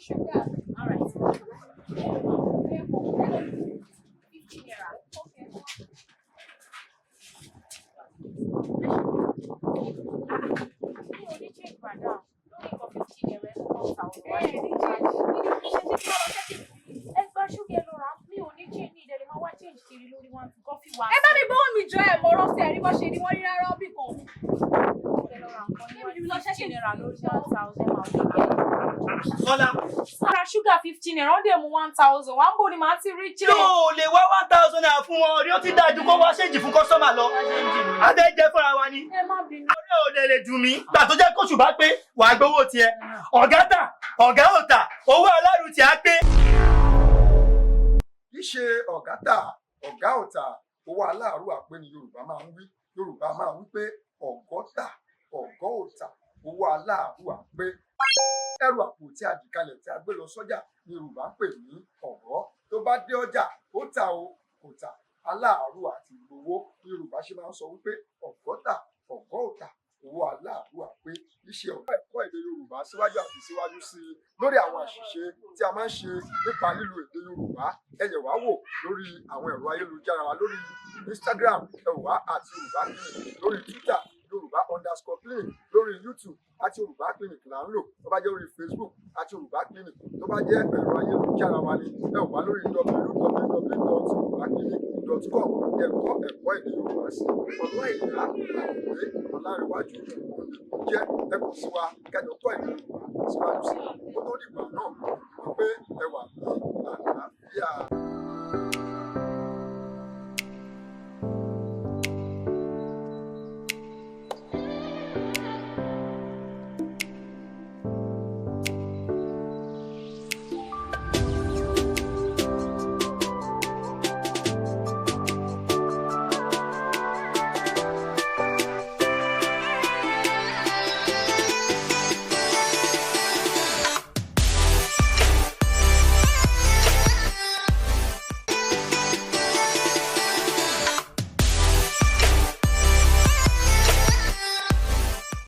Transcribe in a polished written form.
sugar. All right. 15 naira. Okay. Mi ò ní change madam. Lórí nǹkan 15 naira ẹ̀ 1,000. Ẹ gba ṣúgà lọ rà mi ò ní change ní ìdẹ̀lẹ̀ máa wá change kiri lórí one to coffee wa. Ẹ bá mi bóun mi jọ ẹ̀ mọ́rọ́ sí ẹ̀rí bọ́ ṣe ni wọ́n rí rárá bí kan. Sọlá. Ra ṣúgà 15 naira, wọ́n dẹ̀ mú 1,000. Wọ́n bò ní màá ti rí jẹ́. Yóò lè wá 1,000 naira fún wọn, rí ó ti dájú kó wá ṣéǹjì fún kọ́sọ́mà lọ. Adé jẹ́ fúnra wa ni. Ẹ má bínú. Ọ̀rẹ́ ò lè dùn mí. Gbà tó jẹ́ kóṣù bá pé wàá gbowó tiẹ̀. Ọ̀gá tà, ọ̀gá ò tà, owó aláàrù tí a pé. Kì í ṣe ọ̀gá tà, ọ̀gá ò tà, owó aláàrù àpé ni Yorùbá máa ń wí. Yorùbá máa ń wí pé ọ̀gọ́ tà, ọ̀gọ́ ò tà, owó aláàrù àpé. Ẹrù àpò tí a dì kalẹ̀ tí a gbé lọ sọ́jà ni Yorùbá ń pè ní ọ̀gọ́. Tó bá dé ọjà, ó tà o, kò tà, aláàrù àti gbowó. Yorùbá ṣe máa ń sọ wípé ọ̀gọ́ tà, ọ̀gọ́ ò tà, owó aláàrù àpé. Iṣẹ́ ọ̀gá ẹ̀kọ́ èdè Yorùbá síwájú àti síwájú sí i lórí àwọn àṣìṣe tí a máa ń ṣe nípa lílo èdè Yorùbá. Ẹ yẹ̀ wá wò lórí àwọn ẹ̀rọ ayélujára wa lórí Instagram Yorùbá àti Yorùbá Clinic, lórí Twitter Yorùbá_clinic, lórí YouTube àti Yorùbá Clinic là ń lò. Tó bá jẹ́ lórí Facebook àti Yorùbá Clinic, tó bá jẹ́ ẹ̀rọ ayélujára wa ni ẹ wà lórí www.yorubaclinic.com. Ẹ̀kọ́ èdè Yorùbá sí ọ̀nà ìyá àgbẹ̀ ọ̀làríwájú jẹ́ ẹ̀kọ́ sí wa kẹ́jọ kọ́ èdè Yorùbá síwájú sí i. Ó tó dìgbà náà wípé